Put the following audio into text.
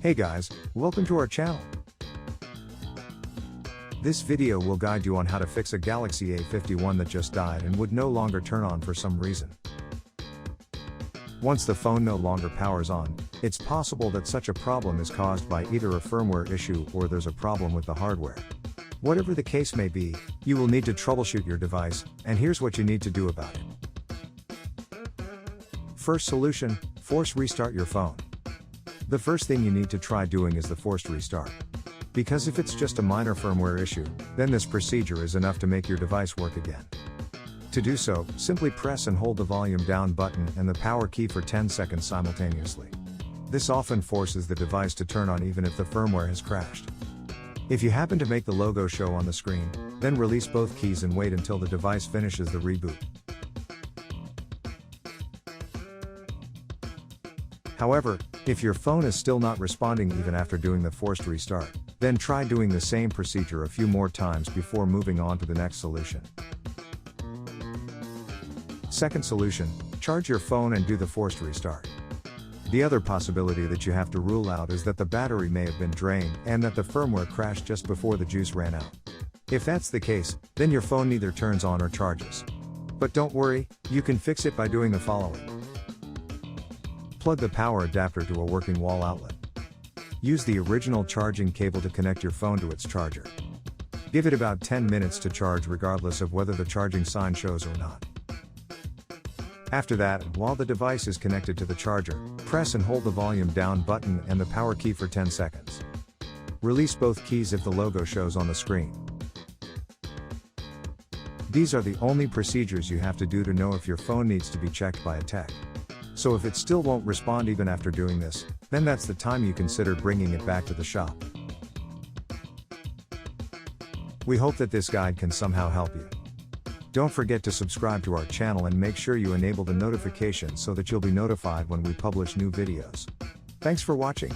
Hey guys, welcome to our channel. This video will guide you on how to fix a Galaxy A51 that just died and would no longer turn on for some reason. Once the phone no longer powers on, it's possible that such a problem is caused by either a firmware issue or there's a problem with the hardware. Whatever the case may be, you will need to troubleshoot your device, and here's what you need to do about it. First solution, force restart your phone. The first thing you need to try doing is the forced restart. Because if it's just a minor firmware issue, then this procedure is enough to make your device work again. To do so, simply press and hold the volume down button and the power key for 10 seconds simultaneously. This often forces the device to turn on even if the firmware has crashed. If you happen to make the logo show on the screen, then release both keys and wait until the device finishes the reboot. However, if your phone is still not responding even after doing the forced restart, then try doing the same procedure a few more times before moving on to the next solution. Second solution, charge your phone and do the forced restart. The other possibility that you have to rule out is that the battery may have been drained and that the firmware crashed just before the juice ran out. If that's the case, then your phone neither turns on or charges. But don't worry, you can fix it by doing the following. Plug the power adapter to a working wall outlet. Use the original charging cable to connect your phone to its charger. Give it about 10 minutes to charge regardless of whether the charging sign shows or not. After that, while the device is connected to the charger, press and hold the volume down button and the power key for 10 seconds. Release both keys if the logo shows on the screen. These are the only procedures you have to do to know if your phone needs to be checked by a tech. So if it still won't respond even after doing this, then that's the time you consider bringing it back to the shop. We hope that this guide can somehow help you. Don't forget to subscribe to our channel and make sure you enable the notifications so that you'll be notified when we publish new videos. Thanks for watching.